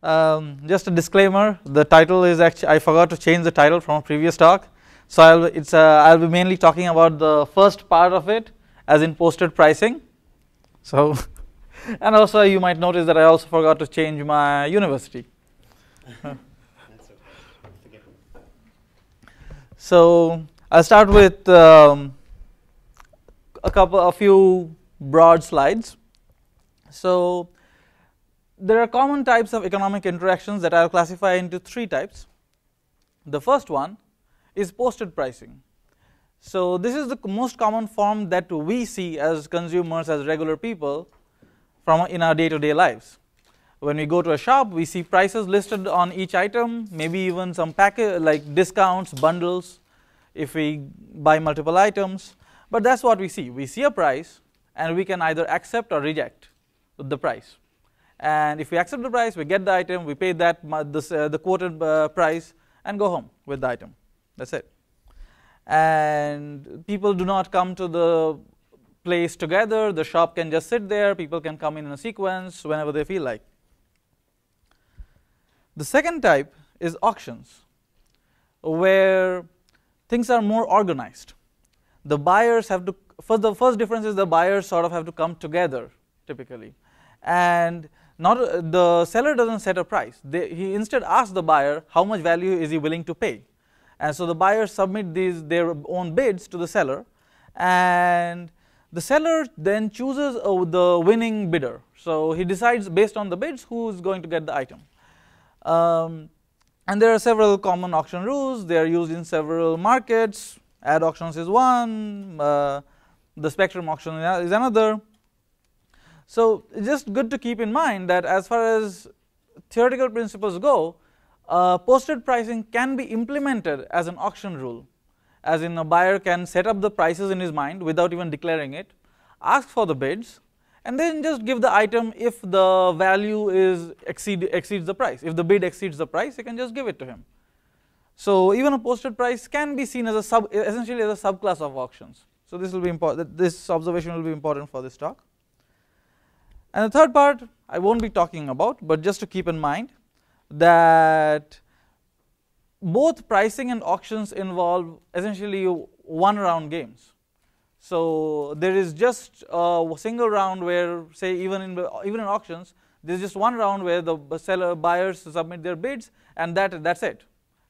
Just a disclaimer, the title is actually, I forgot to change the title from a previous talk. So I'll be mainly talking about the first part of it, as in posted pricing. So, and also you might notice that I also forgot to change my university. That's okay. So I'll start with a few broad slides. So there are common types of economic interactions that I'll classify into three types. The first one is posted pricing. So this is the most common form that we see as consumers, as regular people, in our day-to-day lives. When we go to a shop, we see prices listed on each item, maybe even some package like discounts, bundles, if we buy multiple items. But that's what we see. We see a price, and we can either accept or reject the price. And if we accept the price, we get the item, we pay that the quoted price, and go home with the item. That's it. And people do not come to the place together. The shop can just sit there. People can come in a sequence whenever they feel like. The second type is auctions, where things are more organized. The buyers have to, the first difference is the buyers sort of have to come together typically. And the seller doesn't set a price. He instead asks the buyer how much value is he willing to pay. And so the buyers submit their own bids to the seller, and the seller then chooses the winning bidder. So he decides based on the bids who is going to get the item. And there are several common auction rules. They are used in several markets. Ad auctions is one, the spectrum auction is another. So it's just good to keep in mind that as far as theoretical principles go, posted pricing can be implemented as an auction rule, as in a buyer can set up the prices in his mind without even declaring it, ask for the bids, and then just give the item if the value exceeds the price. If the bid exceeds the price, you can just give it to him. So even a posted price can be seen as essentially as a subclass of auctions. So this will be important. This observation will be important for this talk. And the third part I won't be talking about, but just to keep in mind that both pricing and auctions involve essentially one-round games. So there is just a single round where, say, even in auctions, there's just one round where the buyers submit their bids, and that's it.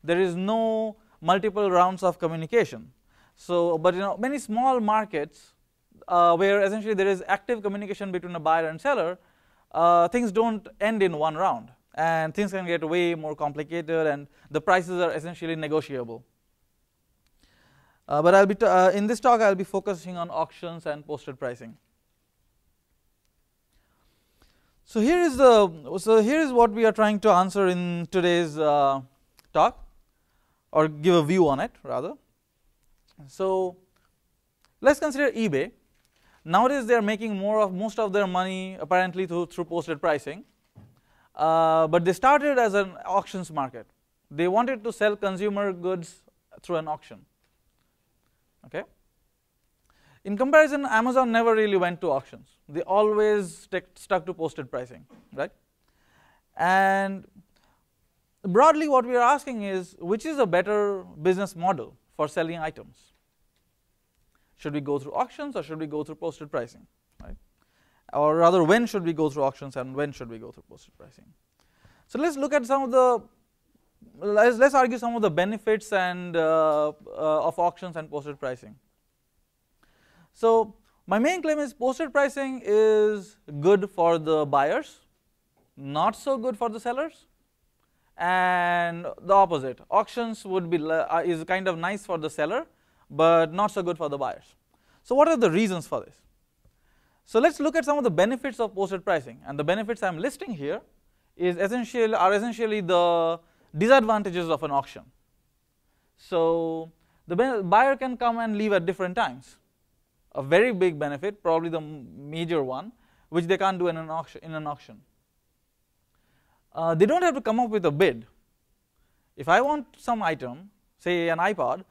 There is no multiple rounds of communication. So, but many small markets where essentially there is active communication between a buyer and seller, things don't end in one round, and things can get way more complicated, and the prices are essentially negotiable. But I'll be in this talk I'll be focusing on auctions and posted pricing. So here is what we are trying to answer in today's talk, or give a view on it rather. So let's consider eBay. Nowadays they are making most of their money apparently through posted pricing, but they started as an auctions market. They wanted to sell consumer goods through an auction. Okay. In comparison, Amazon never really went to auctions. They always stuck to posted pricing, right? And broadly what we are asking is, which is a better business model for selling items? Should we go through auctions or should we go through posted pricing, right? Or rather, when should we go through auctions and when should we go through posted pricing? So let's look at let's argue some of the benefits and of auctions and posted pricing. So my main claim is posted pricing is good for the buyers, not so good for the sellers, and the opposite. Auctions is kind of nice for the seller, but not so good for the buyers. So what are the reasons for this? So let's look at some of the benefits of posted pricing, and the benefits I'm listing here are essentially the disadvantages of an auction. So the buyer can come and leave at different times. A very big benefit, probably the major one, which they can't do in an auction. They don't have to come up with a bid. If I want some item, say an iPod,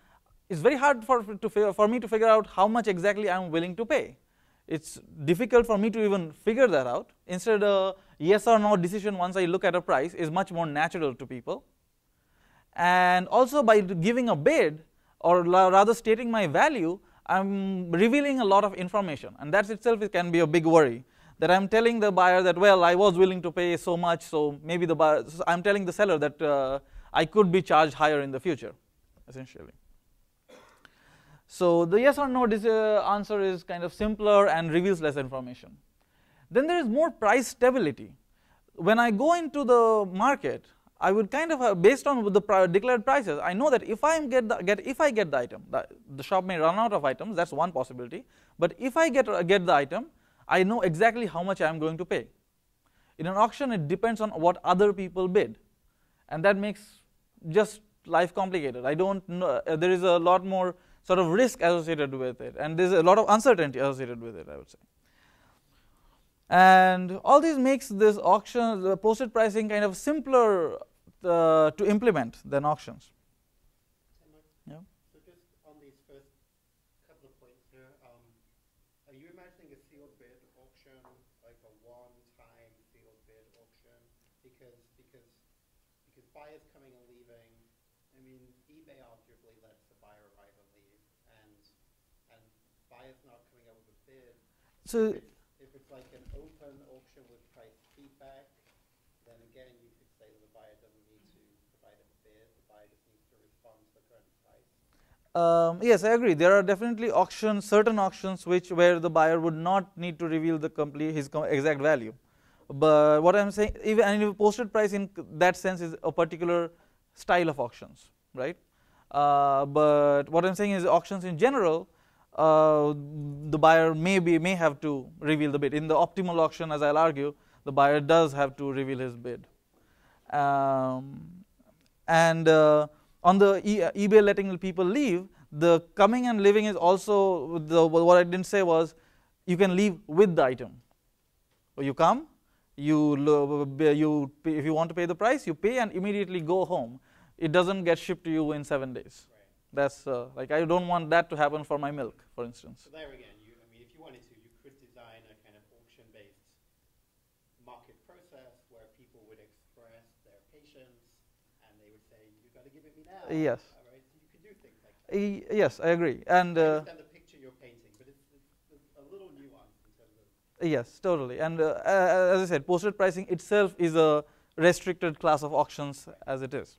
it's very hard for me to figure out how much exactly I'm willing to pay. It's difficult for me to even figure that out. Instead, yes or no decision once I look at a price is much more natural to people. And also by giving a bid, or rather stating my value, I'm revealing a lot of information, and that itself can be a big worry. That I'm telling the buyer that, well, I was willing to pay so much, so maybe the buyer, so I'm telling the seller that I could be charged higher in the future, essentially. So the yes or no answer is kind of simpler and reveals less information. Then there is more price stability. When I go into the market, I would kind of, based on the declared prices, I know that if I get the item, the shop may run out of items. That's one possibility. But if I get the item, I know exactly how much I'm going to pay. In an auction, it depends on what other people bid, and that makes just life complicated. I don't know. There is a lot more sort of risk associated with it, and there's a lot of uncertainty associated with it, I would say. And all this makes this auction, the posted pricing, kind of simpler to implement than auctions. Yeah. So just on these first couple of points here, are you imagining a sealed bid auction, like a one-time sealed bid auction? Because buyers coming and leaving, I mean, eBay arguably lets the buyer arrive and leave, and buyers not coming up with a bid. So if it's like an open auction with price feedback, then again you could say that the buyer doesn't need to provide a bid, the buyer just needs to respond to the current price. Yes, I agree. There are definitely auctions, certain auctions, where the buyer would not need to reveal the his exact value. But what I'm saying, even posted price in that sense is a particular style of auctions, right? But what I'm saying is auctions in general, the buyer may have to reveal the bid. In the optimal auction, as I'll argue, the buyer does have to reveal his bid. And on the eBay letting people leave, the coming and leaving is also, what I didn't say was, you can leave with the item. So you come, if you want to pay the price, you pay and immediately go home. It doesn't get shipped to you in 7 days. Right. That's like, I don't want that to happen for my milk, for instance. So there again, I mean, if you wanted to, you could design a kind of auction-based market process where people would express their patience, and they would say, "You've got to give it me now." Yes. All right. So you could do things like that. Yes, I agree. And I understand the picture you're painting, but it's a little nuanced in terms of. yes, totally. And as I said, posted pricing itself is a restricted class of auctions as it is.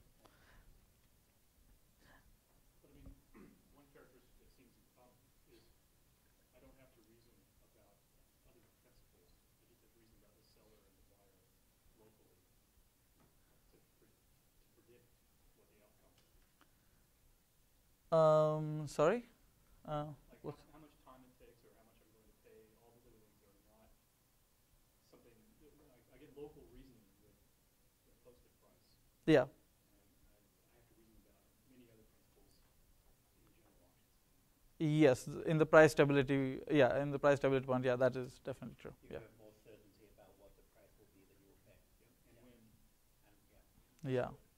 Sorry? Like how much time it takes, or how much I'm going to pay, all those other things are not something. I get local reasoning with the posted price. Yeah. And I have to reason about many other principles in the general auctions. Yes, in the price stability, yeah, in the price stability point, yeah, that is definitely true. You Yeah. have more certainty about what the price will be that you will pay. And when And yeah. Yeah.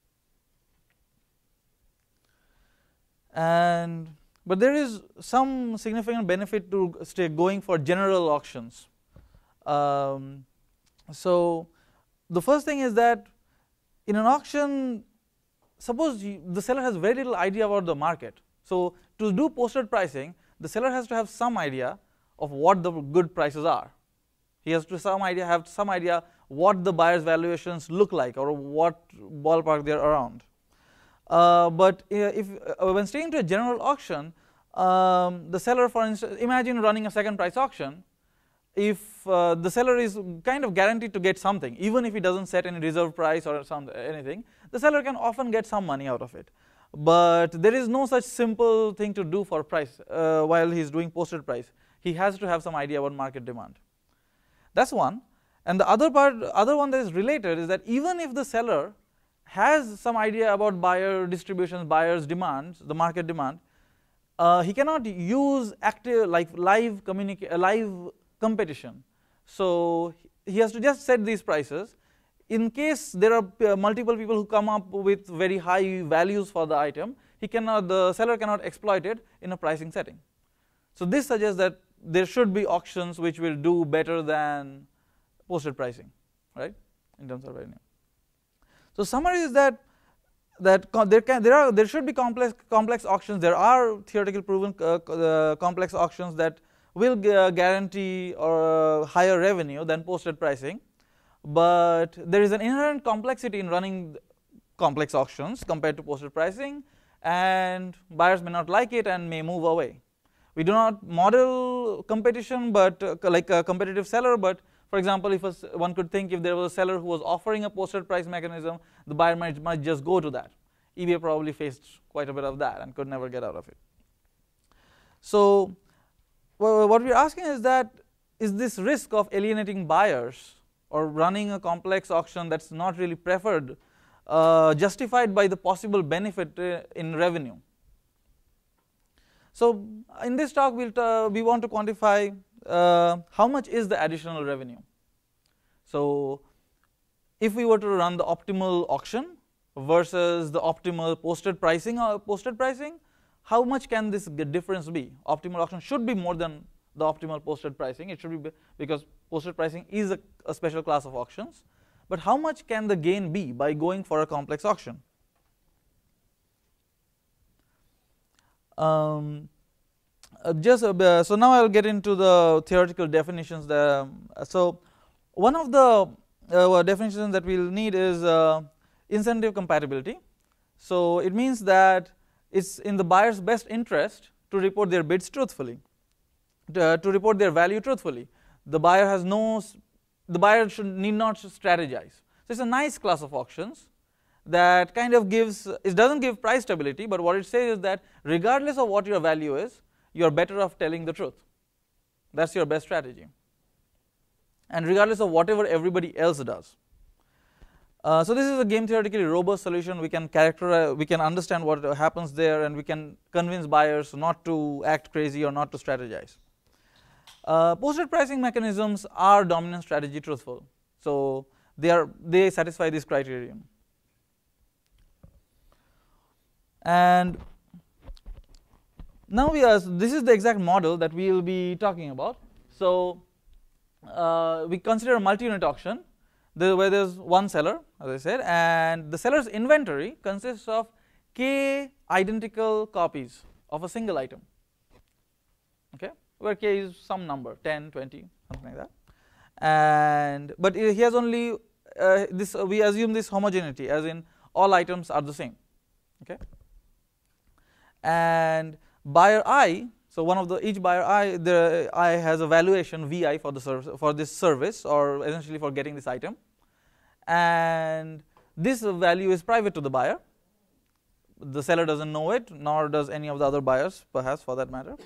But there is some significant benefit to going for general auctions. So the first thing is that in an auction, suppose the seller has very little idea about the market. So to do posted pricing, the seller has to have some idea of what the good prices are. He has to have some idea what the buyer's valuations look like, or what ballpark they're around. But when staying to a general auction, the seller, for instance, imagine running a second price auction. If the seller is kind of guaranteed to get something, even if he doesn't set any reserve price or anything, the seller can often get some money out of it. But there is no such simple thing to do for price while he's doing posted price. He has to have some idea about market demand. That's one. And the other one that is related is that even if the seller has some idea about buyer distributions, buyers' demands, the market demand, he cannot use active, like live competition. So he has to just set these prices. In case there are multiple people who come up with very high values for the item, the seller cannot exploit it in a pricing setting. So this suggests that there should be auctions which will do better than posted pricing. right, in terms of revenue. So summary is that there should be complex auctions. There are theoretical proven complex auctions that will guarantee or higher revenue than posted pricing, but there is an inherent complexity in running complex auctions compared to posted pricing, and buyers may not like it and may move away. We do not model competition, but like a competitive seller, but for example, if one could think if there was a seller who was offering a posted price mechanism, the buyer might just go to that. eBay probably faced quite a bit of that and could never get out of it. So what we're asking is that, is this risk of alienating buyers or running a complex auction that's not really preferred justified by the possible benefit in revenue? So in this talk, we want to quantify how much is the additional revenue. So if we were to run the optimal auction versus the optimal posted pricing, how much can this difference be? Optimal auction should be more than the optimal posted pricing. It should be, because posted pricing is a special class of auctions. But how much can the gain be by going for a complex auction? So now I'll get into the theoretical definitions. So one of the definitions that we'll need is incentive compatibility. So it means that it's in the buyer's best interest to report their bids truthfully, to report their value truthfully. The buyer need not strategize. So it's a nice class of auctions that kind of it doesn't give price stability, but what it says is that regardless of what your value is, you're better off telling the truth. That's your best strategy. And regardless of whatever everybody else does. So this is a game theoretically robust solution. We can understand what happens there, and we can convince buyers not to act crazy or not to strategize. Posted pricing mechanisms are dominant strategy truthful. So they satisfy this criterion. And now this is the exact model that we will be talking about. So we consider a multi-unit auction where there's one seller, as I said, and the seller's inventory consists of k identical copies of a single item, okay, where k is some number, 10, 20, something like that. But he has only we assume this homogeneity, as in all items are the same, okay. And buyer I, so each buyer I has a valuation Vi for this service, or essentially for getting this item, and this value is private to the buyer. The seller doesn't know it, nor does any of the other buyers, perhaps, for that matter.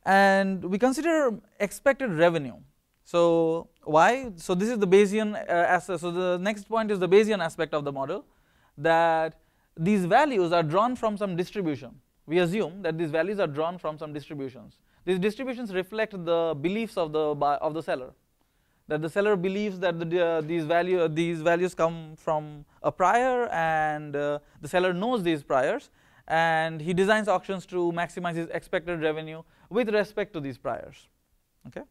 And we consider expected revenue. So why? So this is the Bayesian aspect. So the next point is the Bayesian aspect of the model, that these values are drawn from some distribution. We assume that these values are drawn from some distributions. These distributions reflect the beliefs of the seller, that the seller believes that these values come from a prior, and the seller knows these priors, and he designs auctions to maximize his expected revenue with respect to these priors. Okay.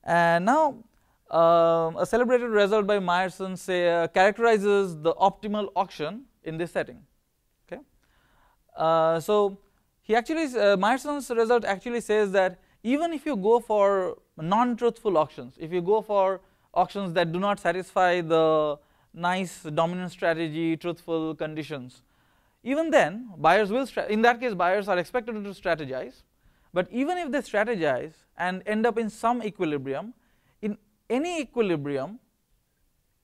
And now a celebrated result by Myerson characterizes the optimal auction in this setting. Okay. So Myerson's result actually says that even if you go for non-truthful auctions, if you go for auctions that do not satisfy the nice dominant strategy truthful conditions, even then buyers will in that case buyers are expected to strategize. But even if they strategize and end up in some equilibrium, in any equilibrium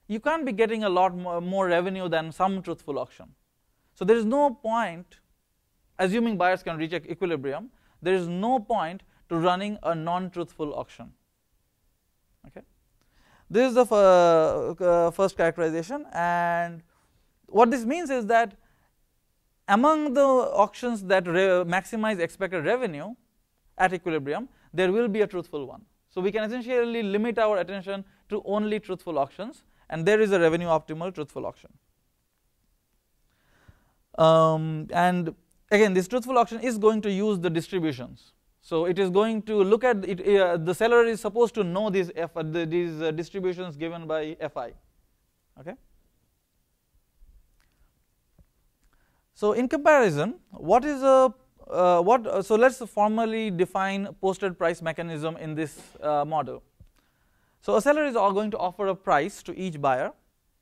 you can't be getting a lot more revenue than some truthful auction. So there is no point, assuming buyers can reach equilibrium, there is no point to running a non-truthful auction. Okay. This is the first characterization, and what this means is that among the auctions that maximize expected revenue at equilibrium, there will be a truthful one. So we can essentially limit our attention to only truthful auctions, and there is a revenue optimal truthful auction. And again, this truthful auction is going to use the distributions. So it is going to look at it. The seller is supposed to know these distributions given by Fi. Okay. So in comparison, what is a so let's formally define posted price mechanism in this model. So a seller is going to offer a price to each buyer.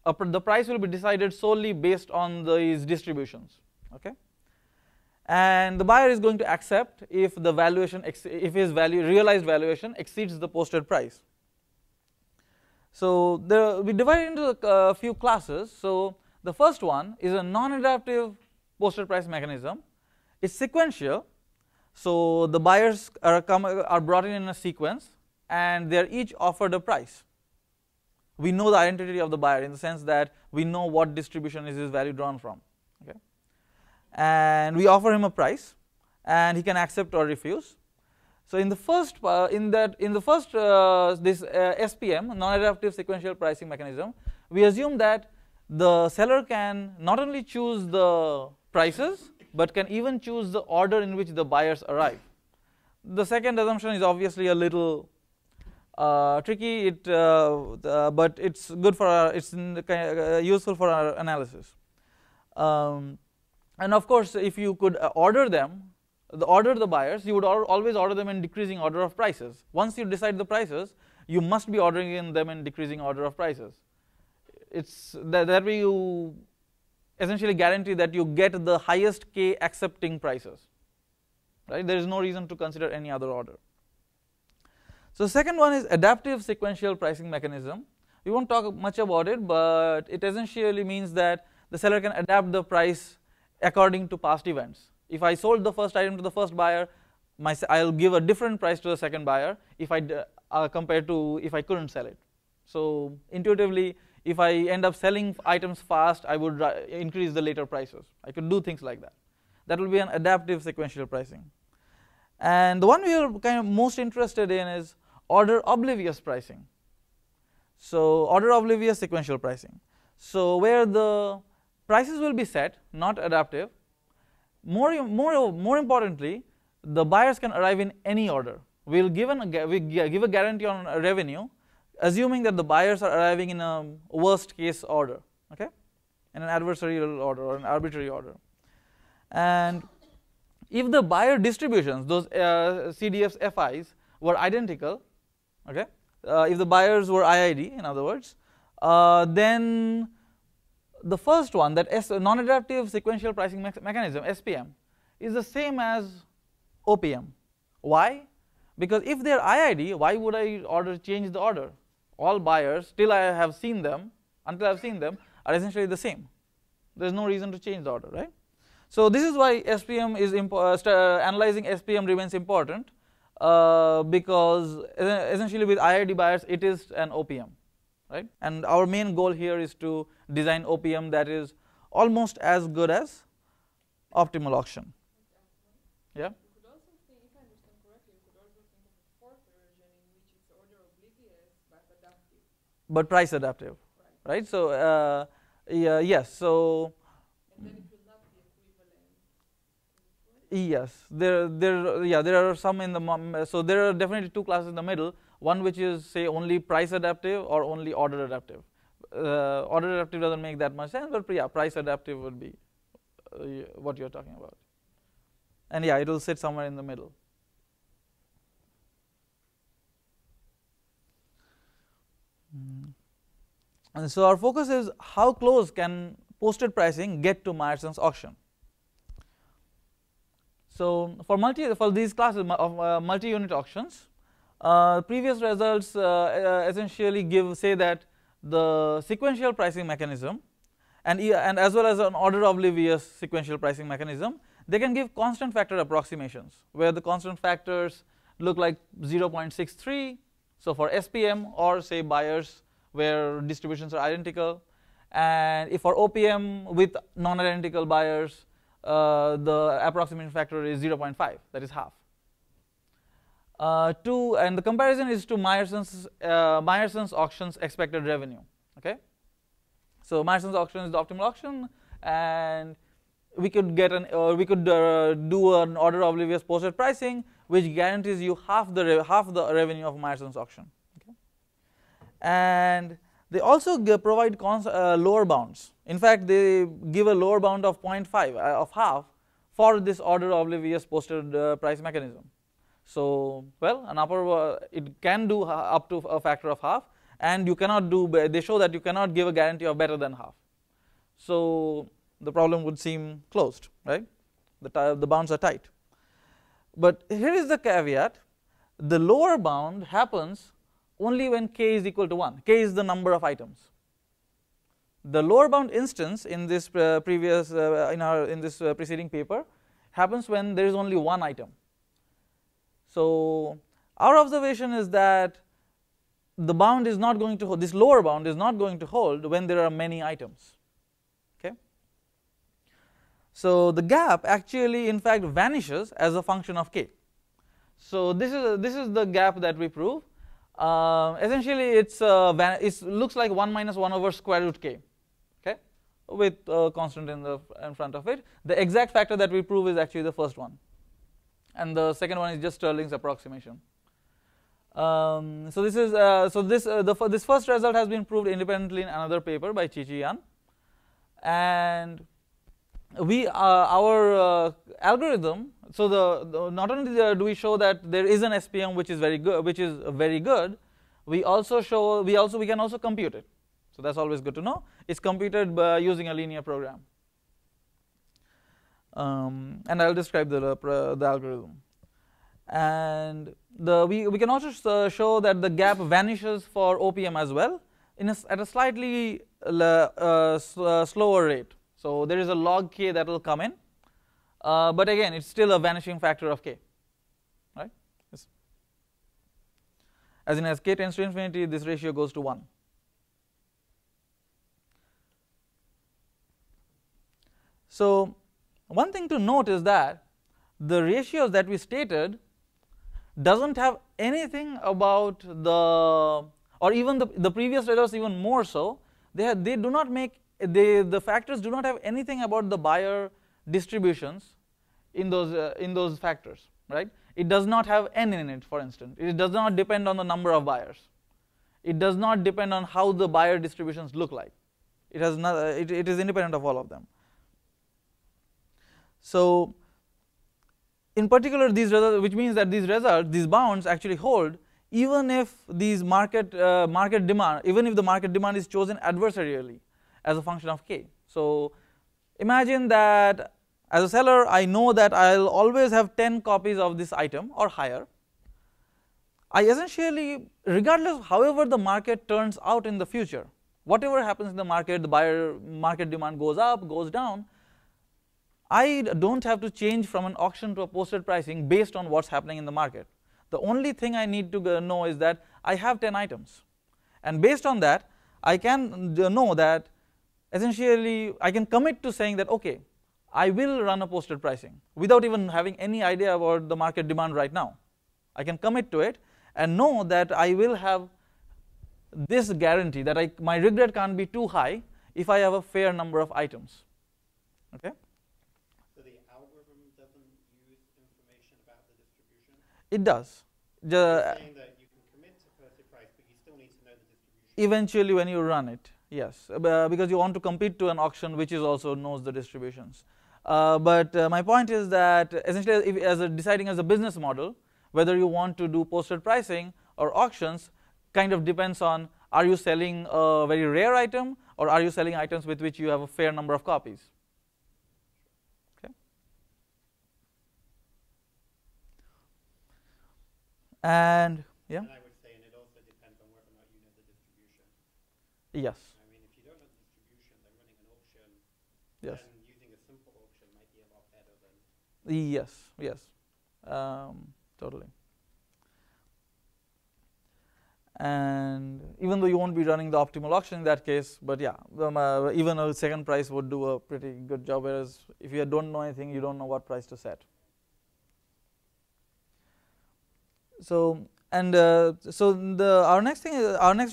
The price will be decided solely based on these distributions. Okay. And the buyer is going to accept if the valuation, if his realized valuation exceeds the posted price. So we divide it into a few classes. So the first one is a non-adaptive posted price mechanism. It's sequential. So the buyers are brought in a sequence, and they are each offered a price. We know the identity of the buyer in the sense that we know what distribution is his value drawn from. Okay. And we offer him a price, and he can accept or refuse. So in the first this SPM, non-adaptive sequential pricing mechanism, we assume that the seller can not only choose the prices, but can even choose the order in which the buyers arrive. The second assumption is obviously a little tricky, but it's good for useful for our analysis. And of course, if you could order the buyers, you would always order them in decreasing order of prices. Once you decide the prices, you must be ordering them in decreasing order of prices. It's that way you essentially guarantee that you get the highest k accepting prices. Right? There is no reason to consider any other order. So the second one is adaptive sequential pricing mechanism. We won't talk much about it, but it essentially means that the seller can adapt the price according to past events. If I sold the first item to the first buyer, I'll give a different price to the second buyer if compared to if I couldn't sell it. So intuitively, if I end up selling items fast, I would increase the later prices. I could do things like that. That will be an adaptive sequential pricing. And the one we are kind of most interested in is order oblivious pricing. So order oblivious sequential pricing. So where the prices will be set, not adaptive. More importantly, the buyers can arrive in any order. We give a guarantee on revenue, assuming that the buyers are arriving in a worst case order, okay, in an adversarial order or an arbitrary order. And if the buyer distributions, those CDFs FIs, were identical, okay, if the buyers were IID, in other words, then the first one, that non-adaptive sequential pricing mechanism, SPM, is the same as OPM. Why? Because if they are IID, why would I change the order? All buyers, until I have seen them, are essentially the same. There is no reason to change the order, right? So this is why SPM is analyzing SPM remains important, because essentially with IID buyers, it is an OPM. Right? And our main goal here is to design OPM that is almost as good as optimal auction. Yeah? You could also think, if I understand correctly, you could also think of a fourth version in which it's order oblivious but adaptive. But price adaptive, right? So yes. So and then it will not be equivalent. yes, there are some in the so there are definitely two classes in the middle. One which is, say, only price adaptive or only order adaptive. Order adaptive doesn't make that much sense, but yeah, price adaptive would be what you're talking about. And yeah, it will sit somewhere in the middle. And so our focus is how close can posted pricing get to Myerson's auction. So for these classes of multi-unit auctions, previous results essentially say that the sequential pricing mechanism and as well as an order oblivious sequential pricing mechanism, they can give constant factor approximations where the constant factors look like 0.63. So for SPM or say buyers where distributions are identical, and if for OPM with non-identical buyers, the approximation factor is 0.5, that is half. And the comparison is to Myerson's auction's expected revenue. Okay, so Myerson's auction is the optimal auction, and we could get do an order oblivious posted pricing which guarantees you half the revenue of Myerson's auction. Okay? And they also provide lower bounds. In fact, they give a lower bound of 0.5 of half for this order oblivious posted price mechanism. So, well, an upper it can do up to a factor of half, and you cannot do. They show that you cannot give a guarantee of better than half. So the problem would seem closed, right? The bounds are tight. But here is the caveat: the lower bound happens only when k is equal to 1. K is the number of items. The lower bound instance in this preceding paper happens when there is only one item. So our observation is that the bound is not going to hold, this lower bound is not going to hold when there are many items. Okay. So the gap actually in fact vanishes as a function of k. So this is the gap that we prove. Essentially it looks like 1 minus 1 over square root k, okay, with a constant in front of it. The exact factor that we prove is actually the first one, and the second one is just Stirling's approximation. So this first result has been proved independently in another paper by Chi-Chi Yan, and our algorithm. So not only do we show that there is an SPM which is very good, we can also compute it. So that's always good to know. It's computed by using a linear program, and I'll describe the algorithm. And we can also show that the gap vanishes for OPM as well at a slightly slower rate. So there is a log k that will come in, but again it's still a vanishing factor of k, right? As in, as k tends to infinity, this ratio goes to 1. So one thing to note is that the ratios that we stated doesn't have anything about or even the previous results even more so. They do not make the factors do not have anything about the Bayer distributions in those factors, right? It does not have n in it, for instance. It does not depend on the number of buyers. It does not depend on how the Bayer distributions look like. It has not. It is independent of all of them. So in particular, these results, which means that these bounds actually hold even if these market demand, even if the market demand is chosen adversarially as a function of k. So imagine that as a seller, I know that I'll always have 10 copies of this item or higher. I essentially, regardless, however the market turns out in the future, whatever happens in the market market demand goes up, goes down, I don't have to change from an auction to a posted pricing based on what's happening in the market. The only thing I need to know is that I have 10 items, and based on that, I can know that essentially I can commit to saying that, okay, I will run a posted pricing without even having any idea about the market demand right now. I can commit to it and know that I will have this guarantee that my regret can't be too high if I have a fair number of items. Okay. So the algorithm doesn't use information about the distribution? It does. You're saying that you can commit to posted price, but you still need to know the distribution? Eventually when you run it, yes, because you want to compete to an auction which is also knows the distributions. But my point is that essentially deciding as a business model whether you want to do posted pricing or auctions kind of depends on, are you selling a very rare item or are you selling items with which you have a fair number of copies. Okay. And yeah. And I would say, and it also depends on whether or not you know the distribution. Yes. I mean, if you don't know the distribution, then running an auction, Yes. then using a simple auction might be a lot better than. Yes. Yes. Totally. And even though you won't be running the optimal auction in that case, but yeah, even a second price would do a pretty good job. Whereas if you don't know anything, you don't know what price to set. So our next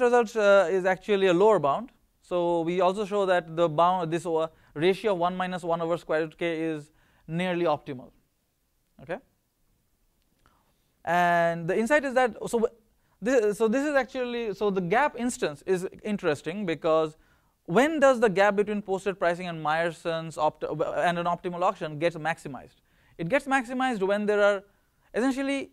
result is actually a lower bound. So we also show that the bound, this ratio of 1 minus 1 over square root k is nearly optimal. Okay. And the insight is that, so this is actually, so the gap instance is interesting because when does the gap between posted pricing and Myerson's and an optimal auction gets maximized? It gets maximized when there are essentially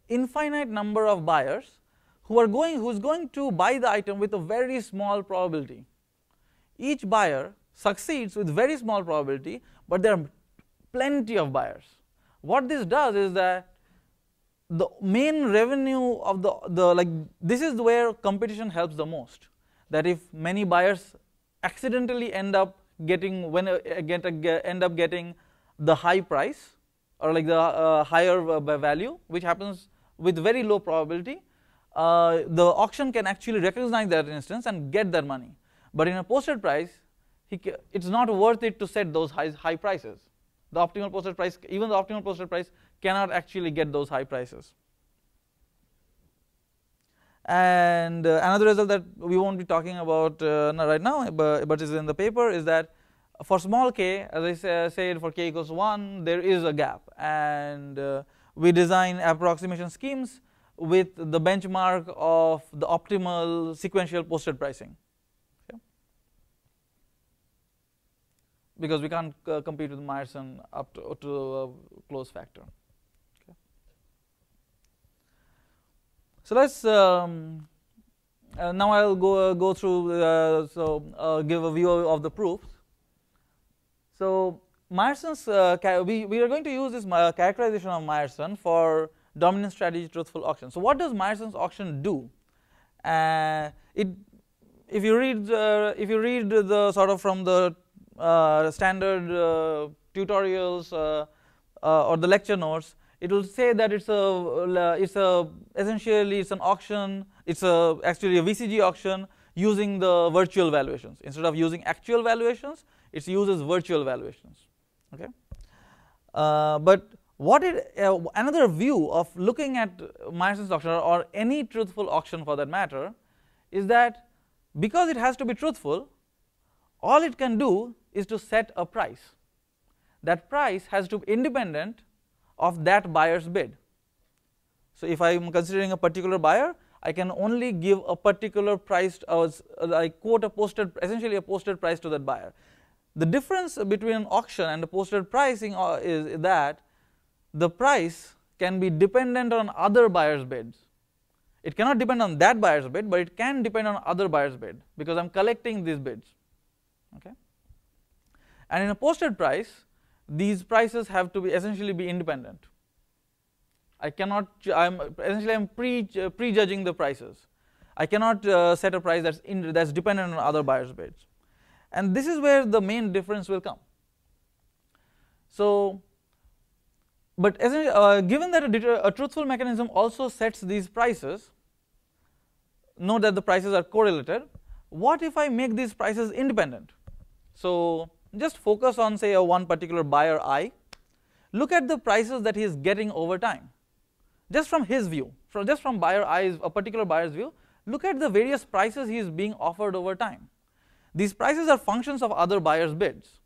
infinite number of buyers who's going to buy the item with a very small probability. Each buyer succeeds with very small probability, but there are plenty of buyers. What this does is that the main revenue of this is where competition helps the most. That if many buyers accidentally end up getting the high price or like the higher value, which happens with very low probability, the auction can actually recognize that instance and get that money. But in a posted price, it's not worth it to set those high prices. The optimal posted price, even the optimal posted price, cannot actually get those high prices. And another result that we won't be talking about right now, but is in the paper, is that for small k, as I said, for k equals 1, there is a gap. And we design approximation schemes with the benchmark of the optimal sequential posted pricing. Okay? Because we can't compete with Myerson up to a close factor. Okay. So let's now I'll go through give a view of the proofs. So Myerson's we are going to use this characterization of Myerson for dominant strategy truthful auction. So what does Myerson's auction do? If you read the sort of from the standard tutorials or the lecture notes, it will say that essentially it's an auction. It's actually a VCG auction using the virtual valuations. Instead of using actual valuations, it uses virtual valuations. Okay, but another view of looking at Myerson's auction or any truthful auction for that matter is that because it has to be truthful, all it can do is to set a price. That price has to be independent of that buyer's bid. So if I am considering a particular buyer, I can only give a particular price, I quote essentially a posted price to that buyer. The difference between an auction and a posted pricing is that the price can be dependent on other buyers' bids. It cannot depend on that buyer's bid, but it can depend on other buyers' bid because I'm collecting these bids. Okay? And in a posted price, these prices have to be essentially be independent. I'm prejudging the prices. I cannot set a price that's dependent on other buyers' bids. And this is where the main difference will come. So, but given that a truthful mechanism also sets these prices, note that the prices are correlated. What if I make these prices independent? So just focus on, say, one particular buyer I. Look at the prices that he is getting over time. Just from his view, just from buyer I's, a particular buyer's view, look at the various prices he is being offered over time. These prices are functions of other buyers' bids,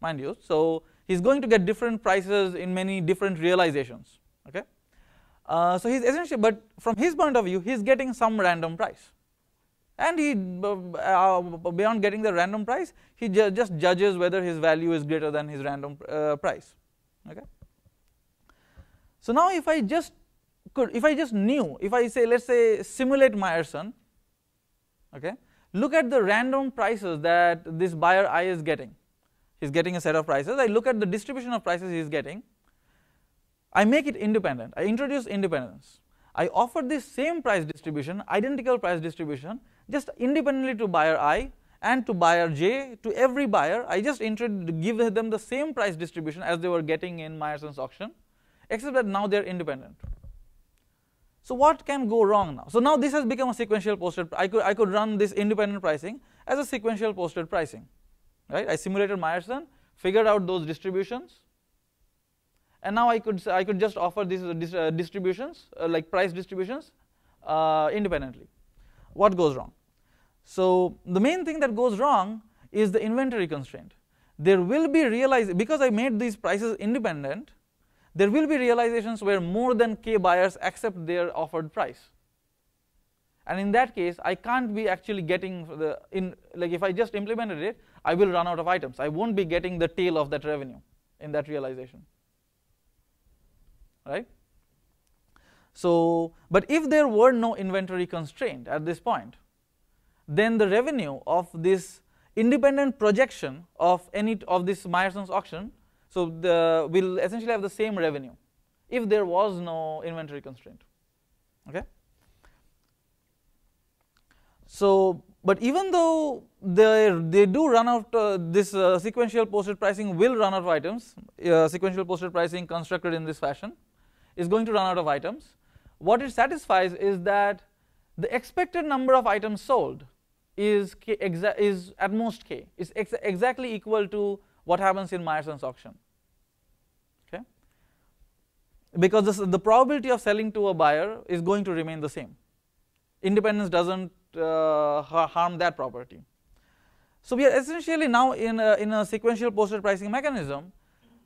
mind you. So he's going to get different prices in many different realizations. Okay, so he's essentially, but from his point of view, he's getting some random price, and he beyond getting the random price, he just judges whether his value is greater than his random price. Okay. So now, if I say, let's say, simulate Myerson. Okay. Look at the random prices that this buyer I is getting. He's getting a set of prices. I look at the distribution of prices he is getting. I make it independent. I introduce independence. I offer this same price distribution, identical price distribution, just independently to buyer I and to buyer J. To every buyer, I just give them the same price distribution as they were getting in Myerson's auction, except that now they're independent. So what can go wrong now? So now this has become a sequential posted. I could run this independent pricing as a sequential posted pricing, right? I simulated Myerson, figured out those distributions, and now I could just offer these distributions, like price distributions, independently. What goes wrong? So the main thing that goes wrong is the inventory constraint. There will be because I made these prices independent, there will be realizations where more than k buyers accept their offered price. And in that case, I can't be actually getting like if I just implemented it, I will run out of items. I won't be getting the tail of that revenue in that realization, right? So, but if there were no inventory constraint at this point, then the revenue of this independent projection of any of this Myerson's auction, so will essentially have the same revenue if there was no inventory constraint. Okay. So, but even though they do run out, this sequential posted pricing will run out of items. Sequential posted pricing constructed in this fashion is going to run out of items. What it satisfies is that the expected number of items sold is at most k. Is exactly equal to what happens in Myerson's auction. Okay, because the probability of selling to a buyer is going to remain the same. Independence doesn't harm that property. So we are essentially now in a sequential posted pricing mechanism,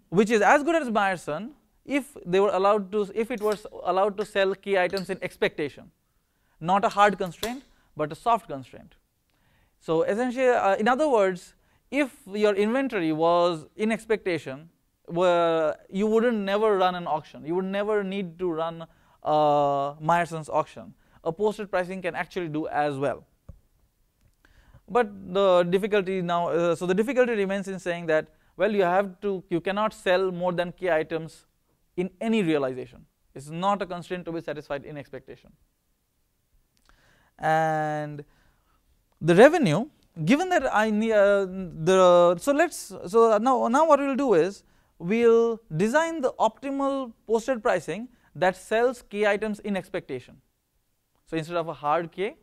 which is as good as Myerson if it was allowed to sell key items in expectation, not a hard constraint but a soft constraint. So essentially, in other words, if your inventory was in expectation, you wouldn't never run an auction. You would never need to run Myerson's auction. A posted pricing can actually do as well. But the difficulty now, so the difficulty remains in saying that, well, you cannot sell more than k items in any realization. It's not a constraint to be satisfied in expectation. And the revenue, given that I need so now what we'll do is we'll design the optimal posted pricing that sells k items in expectation. So instead of a hard k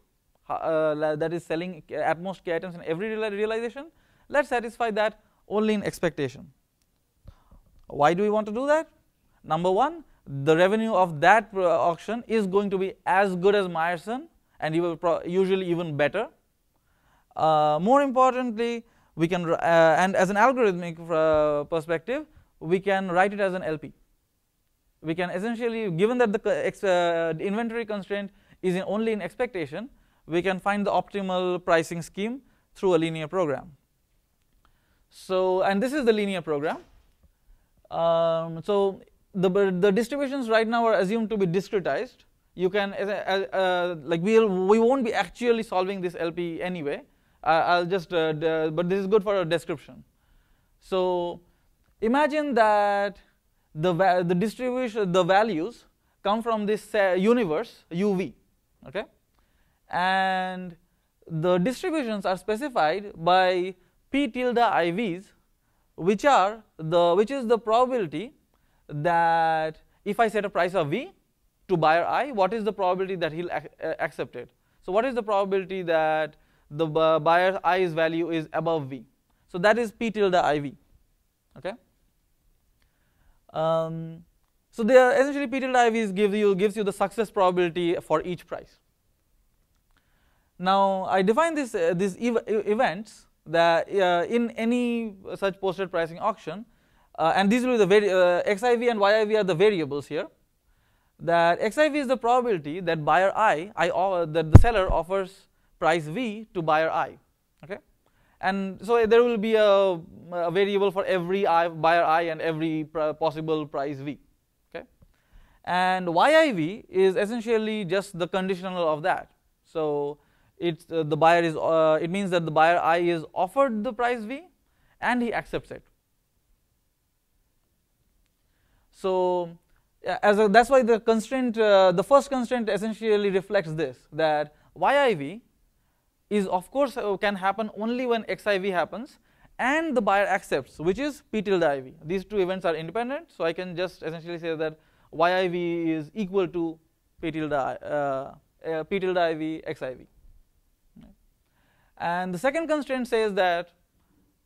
that is selling at most k items in every realization, let's satisfy that only in expectation. Why do we want to do that? Number one, the revenue of that auction is going to be as good as Myerson and usually even better. More importantly, we can and as an algorithmic perspective, we can write it as an LP. We can essentially, given that the inventory constraint is only in expectation, we can find the optimal pricing scheme through a linear program. So, and this is the linear program. So the distributions right now are assumed to be discretized. You can like we won't be actually solving this LP anyway. I'll just but this is good for a description. So imagine that the distribution, the values come from this universe UV, okay, and the distributions are specified by p tilde IVs, which is the probability that if I set a price of V to buyer I, what is the probability that he'll accept it? So what is the probability that the buyer I's value is above V? So that is p tilde IV, okay. So they are essentially p tilde IVs gives you the success probability for each price. Now I define these events that in any such posted pricing auction, and these will be the XIV and YIV are the variables here. That XIV is the probability that buyer that the seller offers price V to buyer I, okay, and so there will be a variable for every buyer I and every possible price V, okay, and YIV is essentially just the conditional of that. So it's the buyer is it means that the buyer I is offered the price V and he accepts it. So that's why the constraint, the first constraint essentially reflects this, that YIV is of course can happen only when XIV happens and the buyer accepts, which is p tilde IV. These two events are independent, so I can just essentially say that YIV is equal to p tilde IV XIV. And the second constraint says that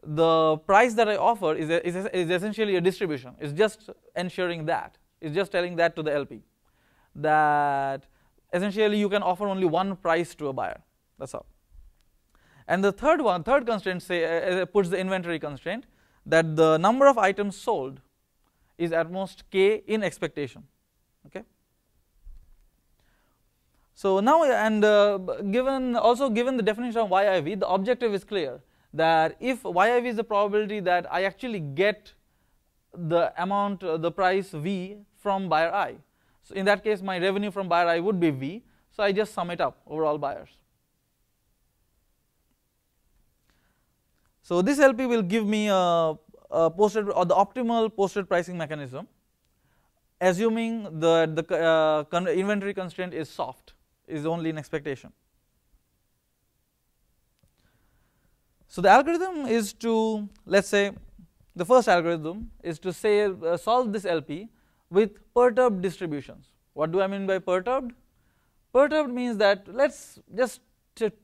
the price that I offer is essentially a distribution. It's just ensuring that. It's just telling that to the LP, that essentially you can offer only one price to a buyer. That's all. And the third constraint puts the inventory constraint, that the number of items sold is at most k in expectation. Okay. So now, and given the definition of YIV, the objective is clear, that if YIV is the probability that I actually get the amount, the price V from buyer I. So in that case, my revenue from buyer I would be V. So I just sum it up over all buyers. So this LP will give me a posted, or the optimal posted pricing mechanism, assuming the inventory constraint is soft, is only in expectation. So the algorithm is to, let's say, the first algorithm is to say solve this LP with perturbed distributions. What do I mean by perturbed? Perturbed means that let's just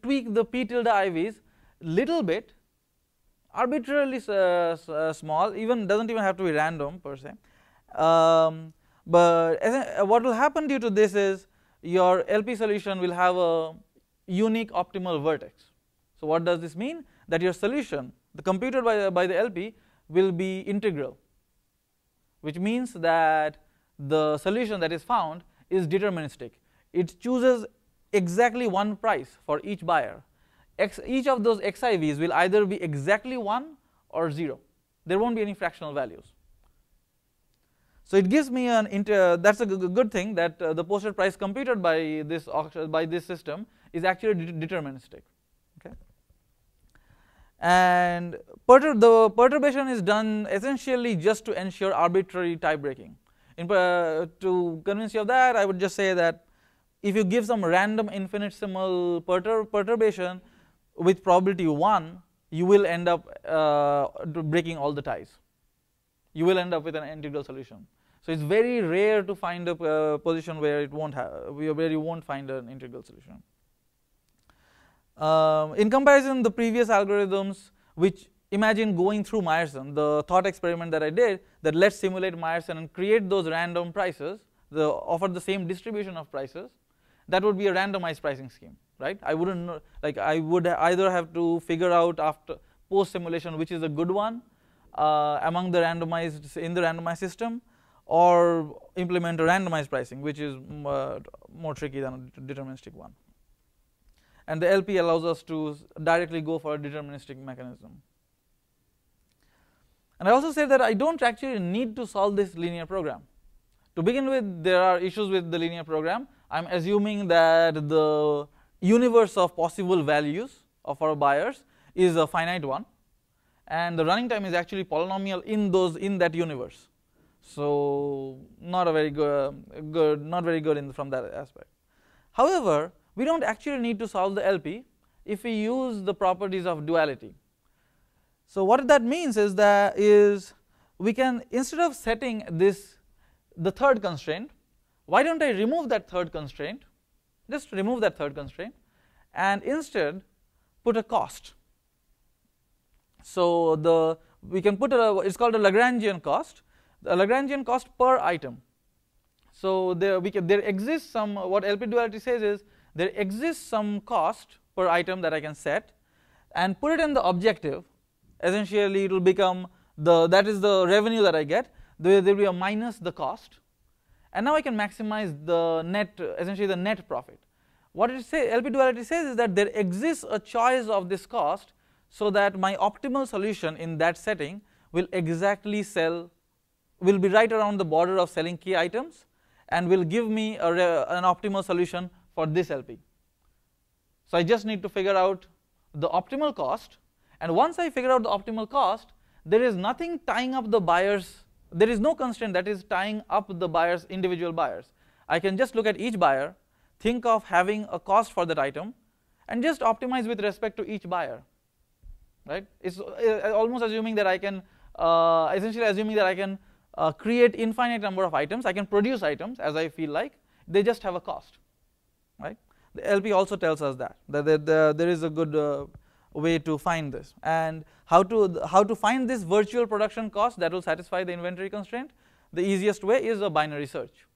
tweak the P tilde IVs little bit, arbitrarily small, even doesn't even have to be random per se. But what will happen due to this is your LP solution will have a unique optimal vertex. So what does this mean? That your solution, the computed by the LP, will be integral, which means that the solution that is found is deterministic. It chooses exactly one price for each buyer. Each of those XIVs will either be exactly 1 or 0. There won't be any fractional values. So it gives me that's a good thing, that the posted price computed by this system is actually deterministic. Okay. And the perturbation is done essentially just to ensure arbitrary type breaking. To convince you of that, I would just say that if you give some random infinitesimal perturbation with probability 1, you will end up breaking all the ties. You will end up with an integral solution. So it's very rare to find a position where where you won't find an integral solution. In comparison, the previous algorithms, which imagine going through Myerson, the thought experiment that I did, that let's simulate Myerson and create those random prices, offer the same distribution of prices, that would be a randomized pricing scheme, right? I wouldn't know, like I would either have to figure out after post simulation which is a good one in the randomized system, or implement a randomized pricing, which is more tricky than a deterministic one. And the LP allows us to directly go for a deterministic mechanism. And I also said that I don't actually need to solve this linear program. To begin with, there are issues with the linear program. I'm assuming that the universe of possible values of our buyers is a finite one, and the running time is actually polynomial in that universe. So not very good from that aspect. However, we don't actually need to solve the LP if we use the properties of duality. So what that means is we can, instead of setting the third constraint, why don't I remove that third constraint? Just remove that third constraint, and instead put a cost. So we can put it's called a Lagrangian cost. The Lagrangian cost per item. So there exists some, what LP duality says is, there exists some cost per item that I can set and put it in the objective. Essentially it will become that is the revenue that I get. There will be a minus the cost, and now I can maximize the net, essentially the net profit. What LP duality says is that there exists a choice of this cost, so that my optimal solution in that setting will be right around the border of selling key items, and will give me an optimal solution for this LP. So I just need to figure out the optimal cost, and once I figure out the optimal cost, there is nothing tying up the buyers. There is no constraint that is tying up the buyers, individual buyers. I can just look at each buyer, think of having a cost for that item, and just optimize with respect to each buyer. Right? It's almost assuming that I can, essentially assuming that I can create infinite number of items. I can produce items as I feel like. They just have a cost. Right? The LP also tells us that there is a good way to find this, and how to find this virtual production cost that will satisfy the inventory constraint. The easiest way is a binary search.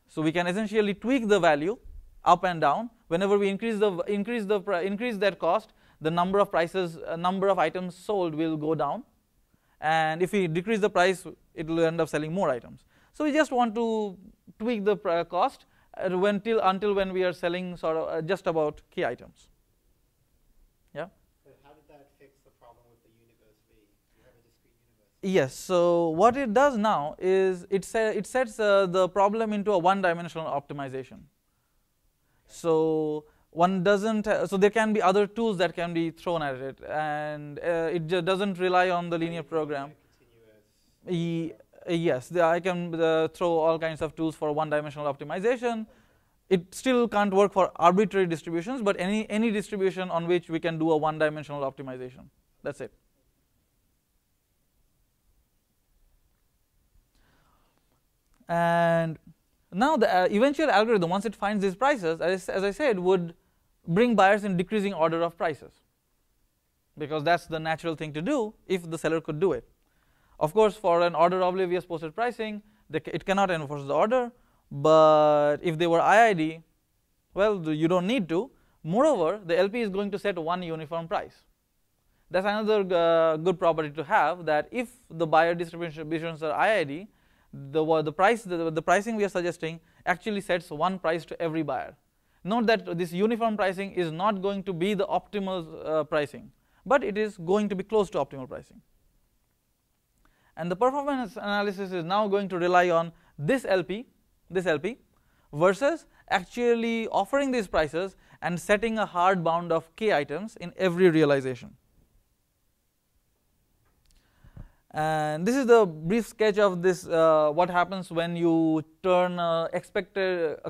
So we can essentially tweak the value up and down. Whenever we increase that cost, the number of items sold will go down, and if we decrease the price, it will end up selling more items. So we just want to tweak the cost until when we are selling sort of just about k items. Yeah. But how did that fix the problem with the universe V? You have a discrete universe. Yes. So what it does now is it sets the problem into a one-dimensional optimization. So one doesn't. So there can be other tools that can be thrown at it, and it just doesn't rely on the linear program. Yes, I can throw all kinds of tools for one-dimensional optimization. It still can't work for arbitrary distributions, but any distribution on which we can do a one-dimensional optimization. That's it. And now the eventual algorithm, once it finds these prices, as I said, would bring buyers in decreasing order of prices, because that's the natural thing to do if the seller could do it. Of course, for an order oblivious posted pricing, it cannot enforce the order, but if they were IID, well, you don't need to. Moreover, the LP is going to set one uniform price. That's another good property to have, that if the buyer distributions are IID, the pricing we are suggesting actually sets one price to every buyer. Note that this uniform pricing is not going to be the optimal pricing, but it is going to be close to optimal pricing. And the performance analysis is now going to rely on this LP versus actually offering these prices and setting a hard bound of k items in every realization. And this is the brief sketch of this, what happens when you turn a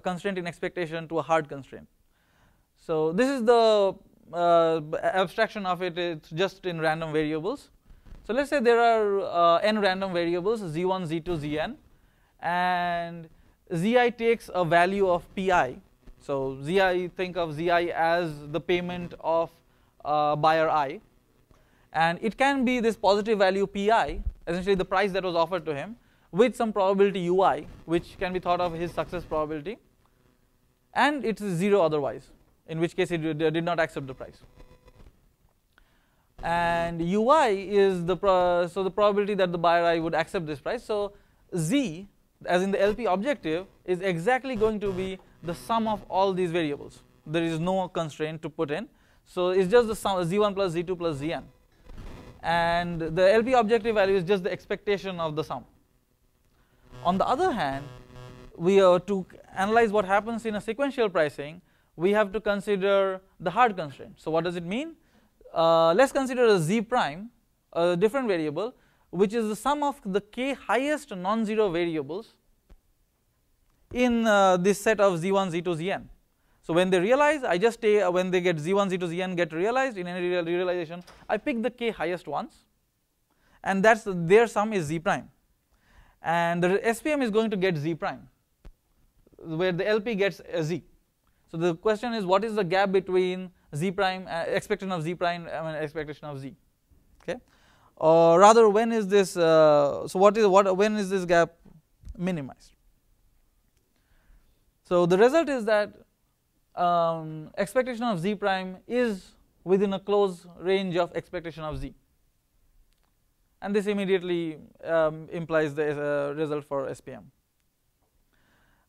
constraint in expectation to a hard constraint. So this is the abstraction of it. It's just in random variables. So let's say there are n random variables, z1, z2, zn, and zi takes a value of pi. So zi, think of zi as the payment of buyer I, and it can be this positive value pi, essentially the price that was offered to him, with some probability ui, which can be thought of his success probability, and it's 0 otherwise, in which case he did not accept the price. And ui is the probability that the buyer I would accept this price. So z, as in the LP objective, is exactly going to be the sum of all these variables. There is no constraint to put in, so it's just the sum, z1 plus z2 plus zn. And the LP objective value is just the expectation of the sum. On the other hand, to analyze what happens in a sequential pricing, we have to consider the hard constraint. So what does it mean? Let's consider a z prime, a different variable, which is the sum of the k highest non-zero variables in this set of z1, z2, zn. So when they realize, when they get z1, z2, zn get realized in any realization, I pick the k highest ones, and their sum is z prime. And the SPM is going to get z prime, where the LP gets a z. So the question is, what is the gap between z prime, expectation of z prime, and expectation of z? Okay, or rather, when is this? When is this gap minimized? So the result is that expectation of z prime is within a close range of expectation of z, and this immediately implies the result for SPM.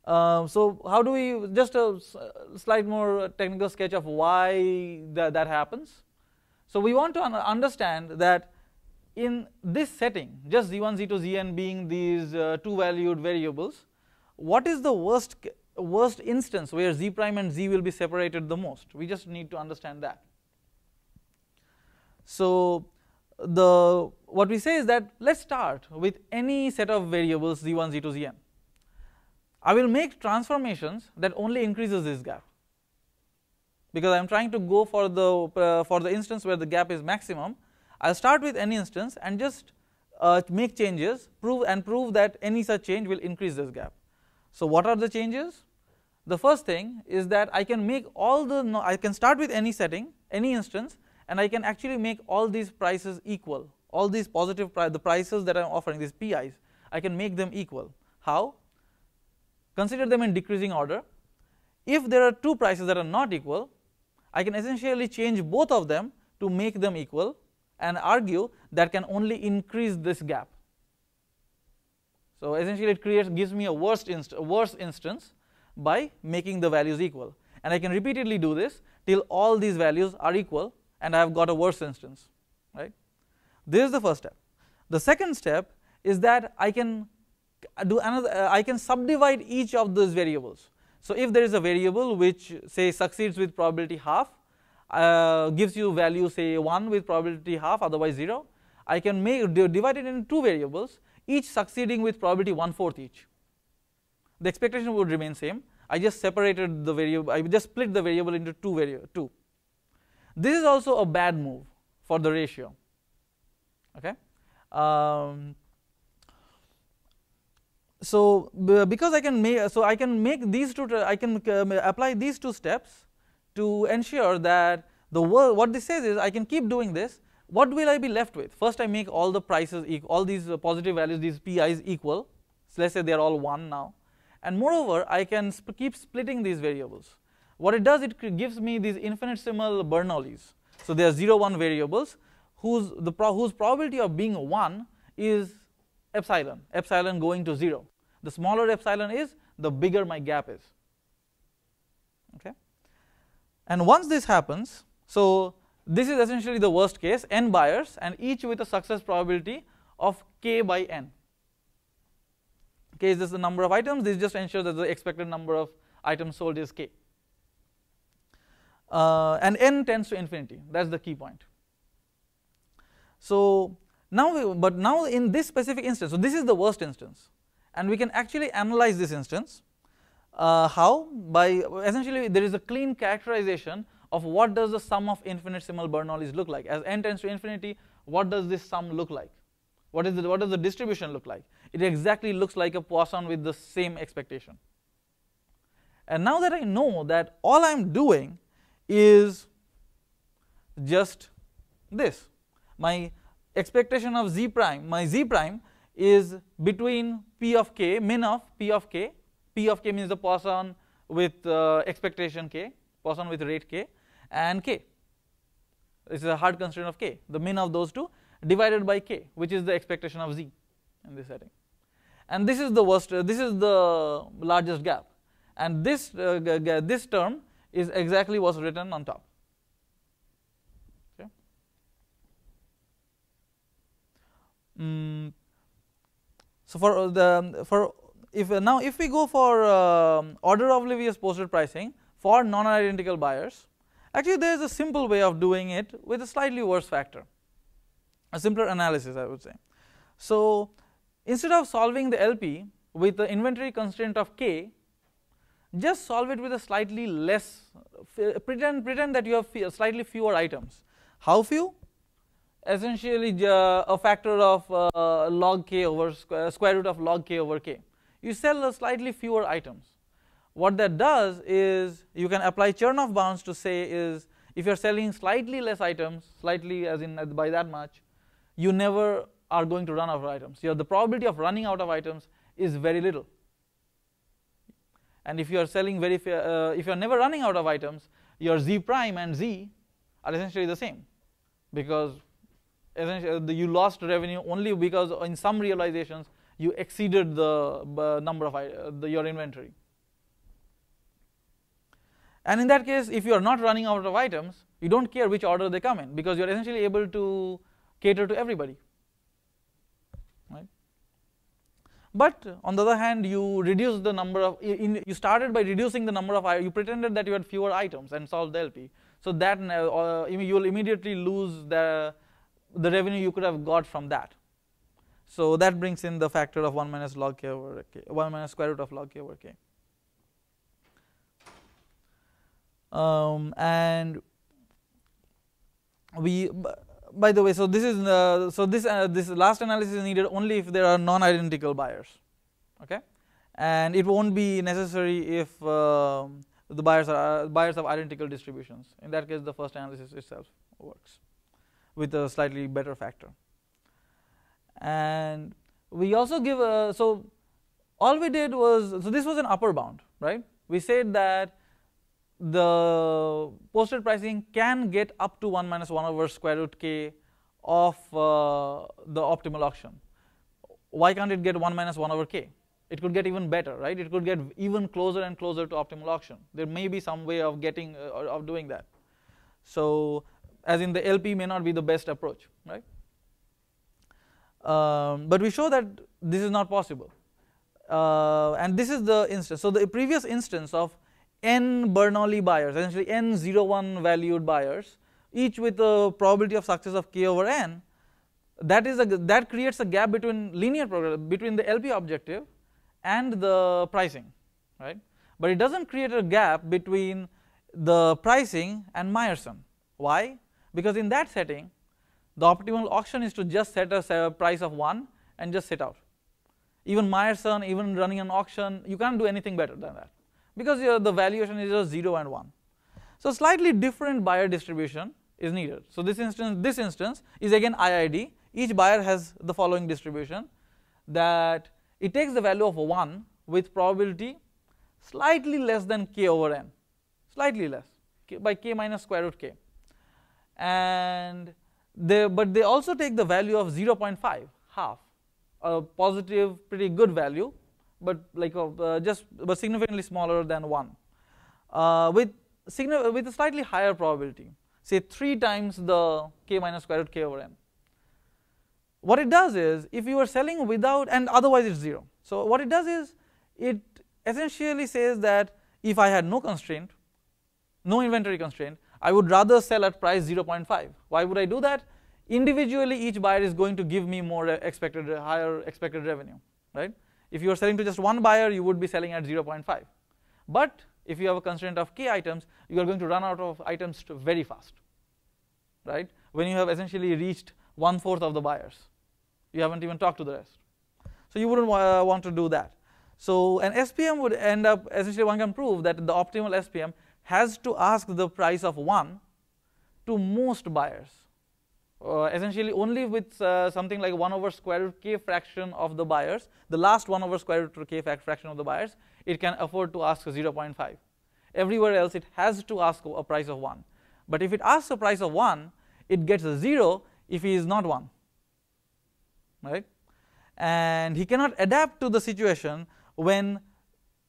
So how do we, just a slight more technical sketch of why that happens. So we want to understand that in this setting, just z1, z2, zn being these two valued variables, what is the worst instance where z prime and z will be separated the most? We just need to understand that. So what we say is that let's start with any set of variables z1, z2, zn. I will make transformations that only increases this gap, because I am trying to go for the instance where the gap is maximum. I'll start with any instance and just make changes, prove that any such change will increase this gap. So what are the changes? The first thing is that I can make I can start with any setting, any instance, and I can actually make all these prices equal. All these positive the prices that I'm offering, these PIs, I can make them equal. How? Consider them in decreasing order. If there are two prices that are not equal, I can essentially change both of them to make them equal, and argue that can only increase this gap. So essentially it gives me a worse instance by making the values equal. And I can repeatedly do this till all these values are equal and I have got a worse instance, right? This is the first step. The second step is that I can do another, I can subdivide each of those variables. So if there is a variable which say succeeds with probability half, gives you value say 1 with probability half, otherwise 0, I can divide it into two variables, each succeeding with probability 1/4 each. The expectation would remain same. I just separated the variable, I just split the variable into two. This is also a bad move for the ratio. Okay. So because I can make these two, I can apply these two steps to ensure that what this says is I can keep doing this. What will I be left with? First I make all the prices equal, all these positive values, these pi's equal. So let's say they are all 1 now. And moreover, I can keep splitting these variables. What it does, it gives me these infinitesimal Bernoullis. So there are 0, 1 variables whose probability of being 1 is epsilon going to 0. The smaller epsilon is, the bigger my gap is. Okay. And once this happens, so this is essentially the worst case, n buyers, and each with a success probability of k by n. K is just the number of items. This just ensures that the expected number of items sold is k. And n tends to infinity. That's the key point. So now, in this specific instance, so this is the worst instance, and we can actually analyze this instance. How? By essentially there is a clean characterization of what does the sum of infinitesimal Bernoullis look like. As n tends to infinity, what does this sum look like? What does the distribution look like? It exactly looks like a Poisson with the same expectation. And now that I know that all I'm doing is just this, my expectation of z prime, my z prime is between p of k, min of p of k. P of k means the Poisson with expectation k, Poisson with rate k, and k. This is a hard constraint of k, the min of those two divided by k, which is the expectation of z in this setting. And this is the worst, this is the largest gap, and this term is exactly what's written on top. Okay. So if we go for order oblivious posted pricing for non-identical buyers, actually there is a simple way of doing it with a slightly worse factor, a simpler analysis, I would say. So instead of solving the LP with the inventory constraint of k, just solve it with a slightly less, pretend that you have slightly fewer items. How few? Essentially a factor of log k over square root of log k over k. You sell slightly fewer items. What that does is you can apply Chernoff bounds to say is if you're selling slightly less items, slightly as in by that much, you never are going to run out of items. The probability of running out of items is very little. And if you are selling if you are never running out of items, your z prime and z are essentially the same, because essentially you lost revenue only because in some realizations you exceeded the number of your inventory. And in that case, if you are not running out of items, you don't care which order they come in, because you are essentially able to cater to everybody. Right? But on the other hand, you reduce the number of, you started by reducing the number of, you pretended that you had fewer items and solved the LP. So that you will immediately lose the revenue you could have got from that. So that brings in the factor of 1 minus log k over k, 1 minus square root of log k over k. And we, by the way, so this is this last analysis is needed only if there are non-identical buyers, okay, and it won't be necessary if the buyers have identical distributions. In that case, the first analysis itself works with a slightly better factor. And we also give so all we did was, so this was an upper bound, right? We said that the posted pricing can get up to 1 minus 1 over square root k of the optimal auction. Why can't it get 1 minus 1 over k? It could get even better, right? It could get even closer and closer to optimal auction. There may be some way of getting of doing that. So, as in the LP may not be the best approach, right? But we show that this is not possible. And this is the instance. So, the previous instance of n Bernoulli buyers, essentially n 0,1 valued buyers, each with a probability of success of k over n, that creates a gap between between the LP objective and the pricing, right? But it doesn't create a gap between the pricing and Myerson. Why? Because in that setting, the optimal auction is to just set a price of 1 and just sit out. Even Myerson, even running an auction, you can't do anything better than that, because the valuation is just 0 and 1. So slightly different buyer distribution is needed. So this instance is again IID. Each buyer has the following distribution, that it takes the value of 1 with probability slightly less than k over n, slightly less, by k minus square root k. And but they also take the value of 0.5, half, a positive, pretty good value, but like but significantly smaller than 1, with a slightly higher probability, say 3 times the k minus square root k over n. What it does is, if you are selling without, and otherwise it's 0. So what it does is, it essentially says that if I had no constraint, no inventory constraint, I would rather sell at price 0.5. Why would I do that? Individually, each buyer is going to give me more higher expected revenue, right? If you are selling to just one buyer, you would be selling at 0.5. But if you have a constraint of k items, you are going to run out of items very fast, right? When you have essentially reached 1/4 of the buyers, you haven't even talked to the rest. So you wouldn't want to do that. So an SPM would end up, essentially one can prove that the optimal SPM has to ask the price of 1 to most buyers. Essentially only with something like 1 over square root k fraction of the buyers, the last 1 over square root k fraction of the buyers, it can afford to ask 0.5. Everywhere else it has to ask a price of 1. But if it asks a price of 1, it gets a 0 if he is not 1, right? And he cannot adapt to the situation when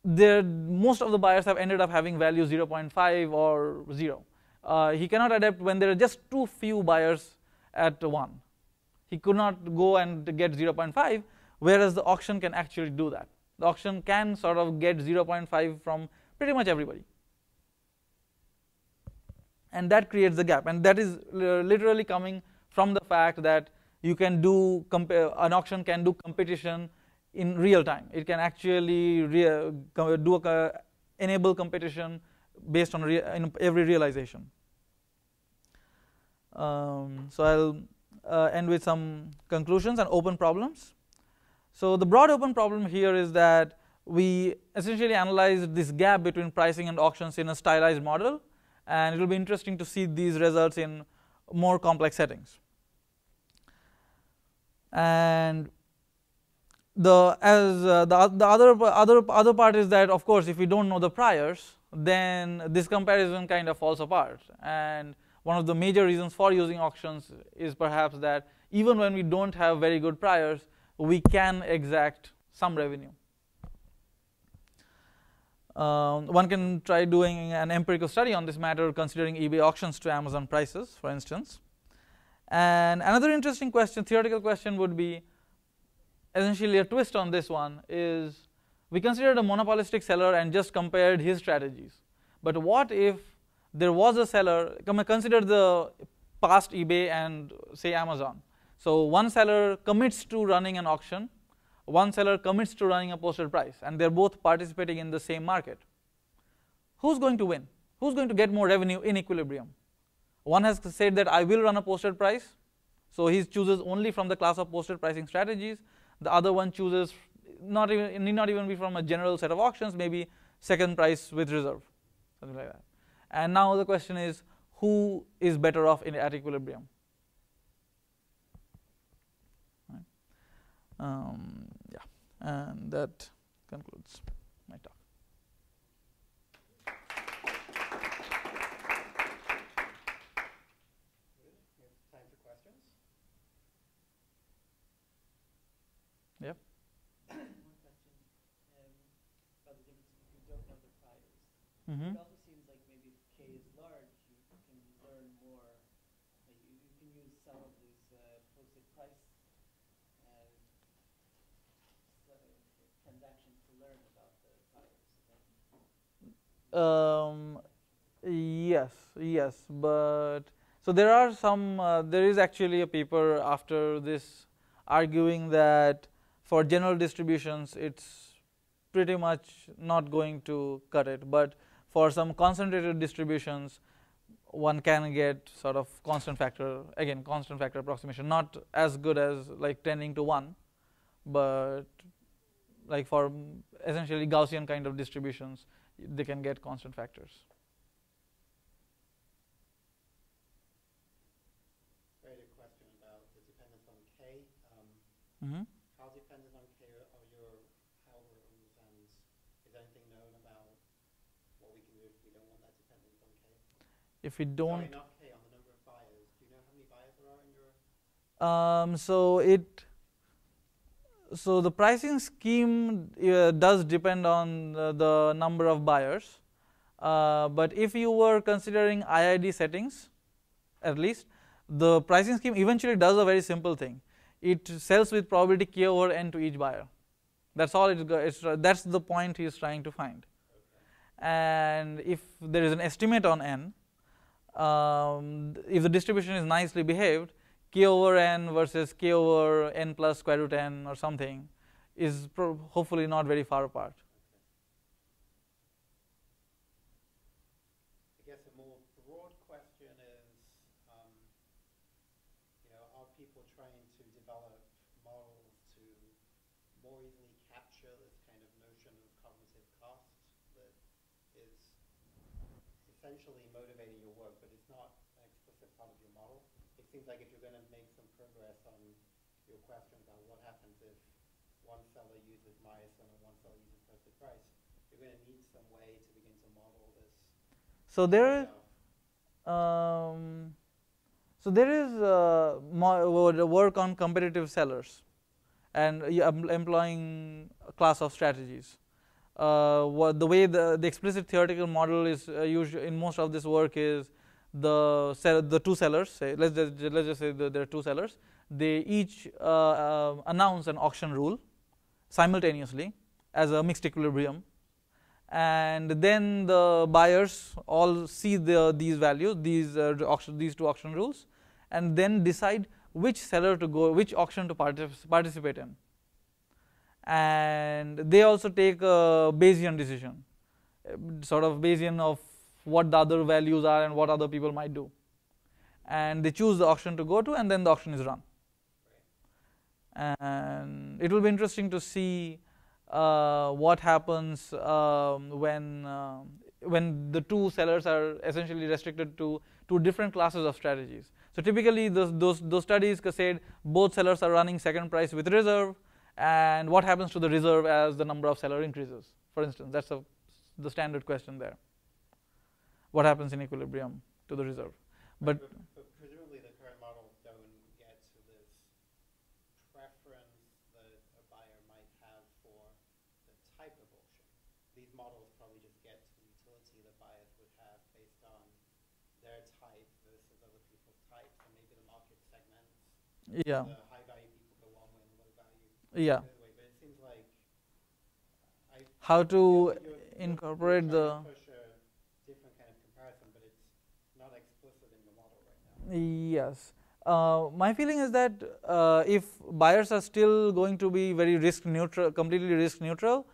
most of the buyers have ended up having value 0.5 or 0. He cannot adapt when there are just too few buyers at 1. He could not go and get 0.5, whereas the auction can actually do that. The auction can sort of get 0.5 from pretty much everybody. And that creates the gap. And that is literally coming from the fact that you can do, an auction can do competition in real time. It can actually enable competition based on in every realization. So I'll end with some conclusions and open problems. So the broad open problem here is that we essentially analyzed this gap between pricing and auctions in a stylized model, and it will be interesting to see these results in more complex settings. And the other part is that, of course, if we don't know the priors, then this comparison kind of falls apart. And one of the major reasons for using auctions is perhaps that even when we don't have very good priors, we can exact some revenue. One can try doing an empirical study on this matter, considering eBay auctions to Amazon prices, for instance. And another interesting question, theoretical question, would be, essentially a twist on this one is, we considered a monopolistic seller and just compared his strategies. But what if there was a seller, consider the past eBay and say Amazon. So one seller commits to running an auction, one seller commits to running a posted price, and they're both participating in the same market. Who's going to win? Who's going to get more revenue in equilibrium? One has said that I will run a posted price, so he chooses only from the class of posted pricing strategies. The other one chooses need not even be from a general set of auctions, maybe second price with reserve, something like that. And now the question is, who is better off at equilibrium? Right. Yeah, and that concludes my talk. Time for questions. Mm-hmm. It also seems like maybe if K is large, you can learn more. Like you can use some of these posted price and transactions to learn about the buyers. Yes, yes, but so there are some. There is actually a paper after this arguing that for general distributions, it's pretty much not going to cut it. But for some concentrated distributions, one can get sort of constant factor, again, constant factor approximation, not as good as like tending to 1, but like for essentially Gaussian kind of distributions, they can get constant factors. Very good question about the dependence on K. Mm-hmm. How dependent on K are your algorithms, and is anything known about what we can do if we don't want that dependence on K? If we don't. Sorry, not K, on the number of buyers. Do you know how many buyers there are in your? So the pricing scheme does depend on the number of buyers, but if you were considering IID settings, at least, the pricing scheme eventually does a very simple thing. It sells with probability k over n to each buyer. That's all that's the point he is trying to find. Okay. And if there is an estimate on n, if the distribution is nicely behaved, k over n versus k over n plus square root n or something is hopefully not very far apart. I guess a more broad question is, are people trying to develop models to more easily capture this kind of notion of cognitive cost that is essentially motivating your work, but it's not an explicit part of your model? It seems like if you're going to make some progress on your question about what happens if one seller uses Myerson and one seller uses posted price, you're going to need some way to begin to model this. So there is work on competitive sellers and employing a class of strategies. The way the explicit theoretical model is used in most of this work is the two sellers. Say let's just say there are two sellers. They each announce an auction rule simultaneously as a mixed equilibrium, and then the buyers all see these values, these two auction rules, and then decide which auction to participate in. And they also take a Bayesian decision, sort of Bayesian of what the other values are and what other people might do, and they choose the auction to go to, and then the auction is run. And it will be interesting to see what happens when the two sellers are essentially restricted to two different classes of strategies. So typically those studies said both sellers are running second price with reserve, and what happens to the reserve as the number of seller increases, for instance. That's the standard question there. What happens in equilibrium to the reserve? But presumably the current models don't get to this preference that a buyer might have for the type of auction. These models probably just get to the utility that buyers would have based on their type versus other people's types, and maybe the market segments. Yeah. The high value people go one way and the low value yeah. the other way. But it seems like how to incorporate the push a different kind of comparison, but it's not explicit in the model right now. Yes. My feeling is that if buyers are still going to be very risk neutral, completely risk neutral,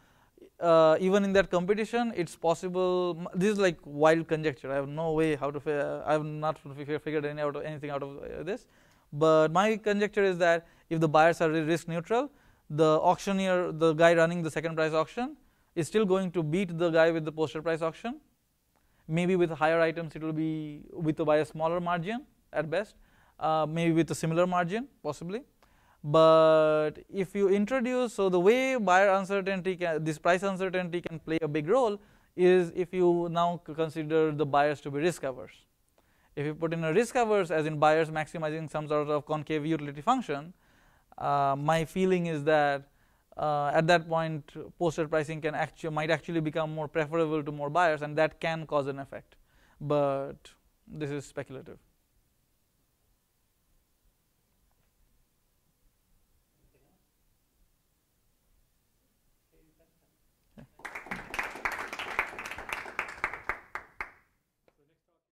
even in that competition, it's possible. This is like wild conjecture. I have no way how to. I have not figured anything out of this. But my conjecture is that if the buyers are risk neutral, the auctioneer, the guy running the second price auction, is still going to beat the guy with the posted price auction. Maybe with higher items, it will be by a smaller margin at best. Maybe with a similar margin, possibly. But if you introduce, so the way buyer uncertainty, this price uncertainty can play a big role is if you now consider the buyers to be risk averse. If you put in a risk averse, as in buyers maximizing some sort of concave utility function, my feeling is that at that point posted pricing might actually become more preferable to more buyers, and that can cause an effect, but this is speculative.